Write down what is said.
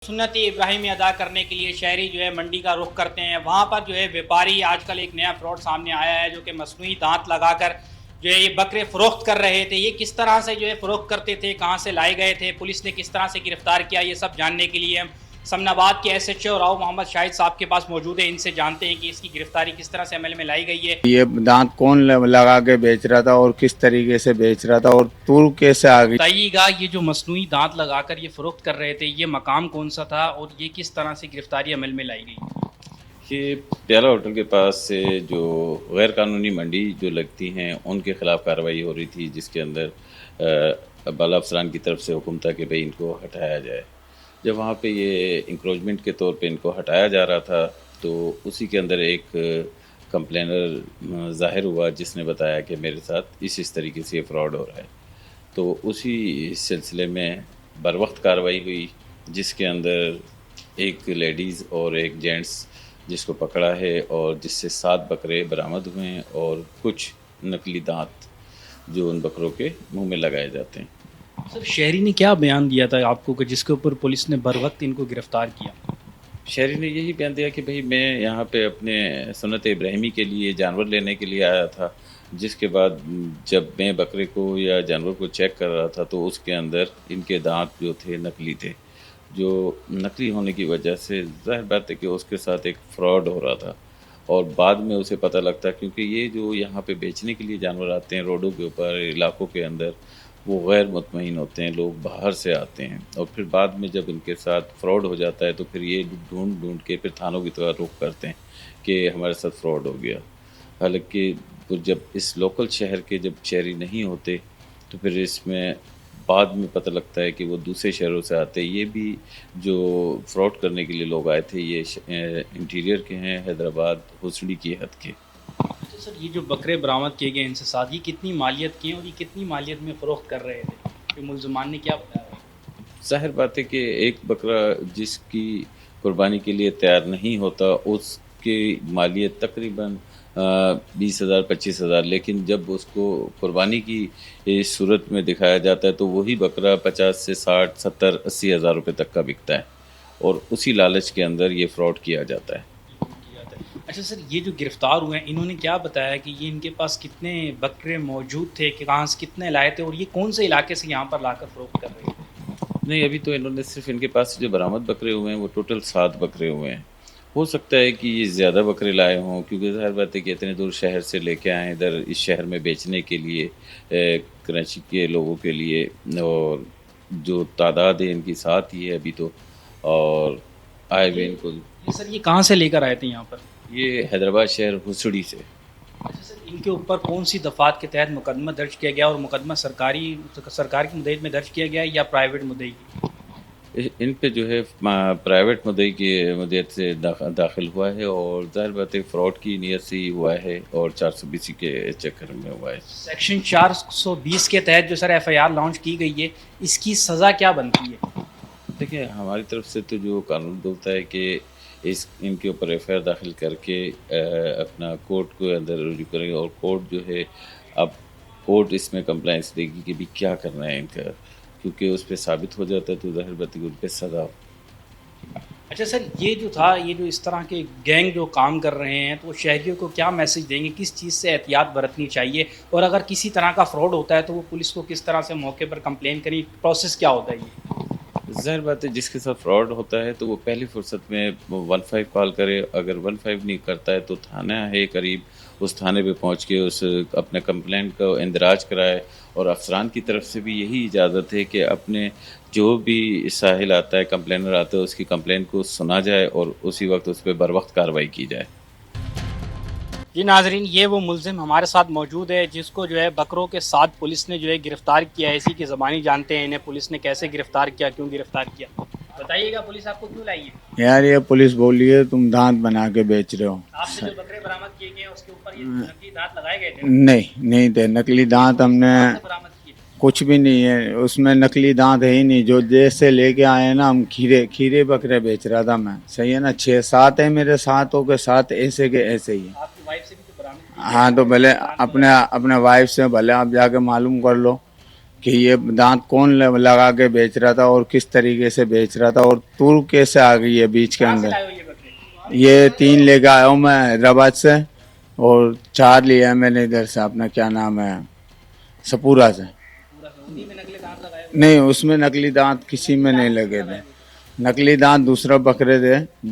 سنت ابراہیمی ادا کرنے کے لیے شہری جو ہے منڈی کا رخ کرتے ہیں. وہاں پر جو ہے بیپاری آج کل ایک نیا فراڈ سامنے آیا ہے جو کہ مصنوعی دانت لگا کر جو ہے یہ بکرے فروخت کر رہے تھے. یہ کس طرح سے جو ہے فروخت کرتے تھے, کہاں سے لائے گئے تھے, پولیس نے کس طرح سے گرفتار کیا, یہ سب جاننے کے لیے ہم سمن آباد کے ایس ایچ او راؤ محمد شاہد صاحب کے پاس موجود ہے. ان سے جانتے ہیں کہ اس کی گرفتاری کس طرح سے عمل میں لائی گئی ہے. یہ دانت کون لگا کے بیچ رہا تھا اور کس طریقے سے بیچ رہا تھا اور طور کیسے آ گئی؟ بتائیے گا, یہ جو مصنوعی دانت لگا کر یہ فروخت کر رہے تھے یہ مقام کون سا تھا اور یہ کس طرح سے گرفتاری عمل میں لائی گئی؟ کہ پیالہ ہوٹل کے پاس سے جو غیر قانونی منڈی جو لگتی ہیں ان کے خلاف کارروائی ہو رہی تھی, جس کے اندر بالا افسران کی طرف سے حکم تھا کہ بھئی ان کو ہٹایا جائے. جب وہاں پہ یہ انکروچمنٹ کے طور پہ ان کو ہٹایا جا رہا تھا تو اسی کے اندر ایک کمپلینر ظاہر ہوا جس نے بتایا کہ میرے ساتھ اس طریقے سے یہ فراڈ ہو رہا ہے. تو اسی سلسلے میں بروقت کارروائی ہوئی, جس کے اندر ایک لیڈیز اور ایک جینٹس جس کو پکڑا ہے اور جس سے 7 بکرے برآمد ہوئے ہیں اور کچھ نقلی دانت جو ان بکروں کے منہ میں لگائے جاتے ہیں. سر شہری نے کیا بیان دیا تھا آپ کو کہ جس کے اوپر پولیس نے بروقت ان کو گرفتار کیا؟ شہری نے یہی بیان دیا کہ بھئی میں یہاں پہ اپنے سنت ابراہیمی کے لیے جانور لینے کے لیے آیا تھا, جس کے بعد جب میں بکرے کو یا جانور کو چیک کر رہا تھا تو اس کے اندر ان کے دانت جو تھے نقلی تھے, جو نقلی ہونے کی وجہ سے ظاہر بات ہے کہ اس کے ساتھ ایک فراڈ ہو رہا تھا. اور بعد میں اسے پتہ لگتا کیونکہ یہ جو یہاں پہ بیچنے کے لیے جانور آتے ہیں روڈوں کے اوپر علاقوں کے اندر وہ غیر مطمئن ہوتے ہیں, لوگ باہر سے آتے ہیں اور پھر بعد میں جب ان کے ساتھ فراڈ ہو جاتا ہے تو پھر یہ ڈھونڈ کے پھر تھانوں کی طرح رخ کرتے ہیں کہ ہمارے ساتھ فراڈ ہو گیا. حالانکہ جب اس لوکل شہر کے جب شہری نہیں ہوتے تو پھر اس میں بعد میں پتہ لگتا ہے کہ وہ دوسرے شہروں سے آتے. یہ بھی جو فراڈ کرنے کے لیے لوگ آئے تھے یہ انٹیریئر کے ہیں, حیدرآباد ہوسڑی کی حد کے. سر یہ جو بکرے برآمد کیے گئے ان سے ساتھ, یہ کتنی مالیت کی ہیں اور یہ کتنی مالیت میں فروخت کر رہے تھے, کہ ملزمان نے کیا بتایا؟ ظاہر بات ہے کہ ایک بکرا جس کی قربانی کے لیے تیار نہیں ہوتا اس کی مالیت تقریباً 20,000 25,000, لیکن جب اس کو قربانی کی صورت میں دکھایا جاتا ہے تو وہی بکرا 50 سے 60 70 80 ہزار روپے تک کا بکتا ہے اور اسی لالچ کے اندر یہ فراڈ کیا جاتا ہے. اچھا سر, یہ جو گرفتار ہوئے ہیں انہوں نے کیا بتایا کہ یہ ان کے پاس کتنے بکرے موجود تھے, کہ کہاں سے کتنے لائے تھے اور یہ کون سے علاقے سے یہاں پر لا کر فروخت کر رہے تھے؟ نہیں, ابھی تو انہوں نے صرف ان کے پاس جو برآمد بکرے ہوئے ہیں وہ ٹوٹل 7 بکرے ہوئے ہیں. ہو سکتا ہے کہ یہ زیادہ بکرے لائے ہوں کیونکہ ظاہر بات ہے کہ اتنے دور شہر سے لے کے آئیں ادھر اس شہر میں بیچنے کے لیے, کراچی کے لوگوں کے لیے, اور جو تعداد ہے ان کی 7 ہی ہے ابھی تو, اور آئے ہوئے ان کو. سر یہ کہاں سے لے کر آئے تھے یہاں پر؟ یہ حیدرآباد شہر ہوسڑی سے. اچھا سر, ان کے اوپر کون سی دفعات کے تحت مقدمہ درج کیا گیا اور مقدمہ سرکار کی مدعیت میں درج کیا گیا یا پرائیویٹ مدعی کی؟ ان پہ جو ہے پرائیویٹ مدعی کی مدعیت سے داخل ہوا ہے اور ظاہر بات ہے فراڈ کی نیت سے ہی ہوا ہے اور 420 کے چکر میں ہوا ہے. سیکشن 420 کے تحت جو سر ایف آئی آر لانچ کی گئی ہے اس کی سزا کیا بنتی ہے؟ دیکھیں ہماری طرف سے تو جو قانون بولتا ہے کہ ان کے اوپر ایف آئی آر داخل کر کے اپنا کورٹ کو اندر رجوع کریں اور کورٹ جو ہے اب کورٹ اس میں کمپلائنس دے گی کہ بھی کیا کرنا ہے ان کا, کیونکہ اس پہ ثابت ہو جاتا ہے تو ظاہر بات ہے کہ ان پہ سزا. اچھا سر, یہ جو تھا یہ جو اس طرح کے گینگ جو کام کر رہے ہیں تو شہریوں کو کیا میسج دیں گے, کس چیز سے احتیاط برتنی چاہیے, اور اگر کسی طرح کا فراڈ ہوتا ہے تو وہ پولیس کو کس طرح سے موقع پر کمپلین کریں, پروسیس کیا ہوتا ہے یہ؟ ظاہر بات ہے جس کے ساتھ فراڈ ہوتا ہے تو وہ پہلی فرصت میں 15 کال کرے, اگر 15 نہیں کرتا ہے تو تھانہ ہے قریب, اس تھانے پہ پہنچ کے اس اپنے کمپلینٹ کو اندراج کرائے. اور افسران کی طرف سے بھی یہی اجازت ہے کہ اپنے جو بھی ساحل آتا ہے کمپلینر آتا ہے اس کی کمپلین کو سنا جائے اور اسی وقت اس پہ بروقت کارروائی کی جائے. جی ناظرین, یہ وہ ملزم ہمارے ساتھ موجود ہے جس کو جو ہے بکروں کے ساتھ پولیس نے جو ہے گرفتار کیا ہے. اسی کی زبانی جانتے ہیں انہیں پولیس نے کیسے گرفتار کیا, کیوں گرفتار کیا. بتائیے گا پولیس آپ کو کیوں لائی ہے؟ یار یہ پولیس بولی ہے تم دانت بنا کے بیچ رہے ہو. آپ سے جو بکرے برآمد کیے گئے اس کے اوپر یہ نقلی دانت لگائے گئے تھے؟ نہیں تھے نقلی دانت, ہم نے برآمد کیے کچھ بھی نہیں ہے اس میں, نقلی دانت ہے ہی نہیں. جو دیش سے لے کے آئے نا ہم, کھیرے بکرے بیچ رہا تھا میں, صحیح ہے نا. 6-7 ہیں میرے ساتھوں کے ساتھ, ایسے کے ایسے ہی. آپ کی وائف سے بھی تو برآمد کی؟ ہاں تو بھلے اپنے وائف سے بھلے آپ جا کے معلوم کر لو کہ یہ دانت کون لگا کے بیچ رہا تھا اور کس طریقے سے بیچ رہا تھا اور تور کیسے آ گئی ہے بیچ کے کہاں سے اندر. لائے ہو یہ بکرے؟ یہ 3 لے کے آیا ہوں میں حیدرآباد سے اور 4 لیا ہے میں نے ادھر سے اپنا کیا نام ہے سپورہ سے. پورا سعودی میں نقلی دانت لگائے ہو؟ نہیں اس میں نقلی دانت کسی میں نہیں لگے تھے. نقلی دانت دوسرا بکرے تھے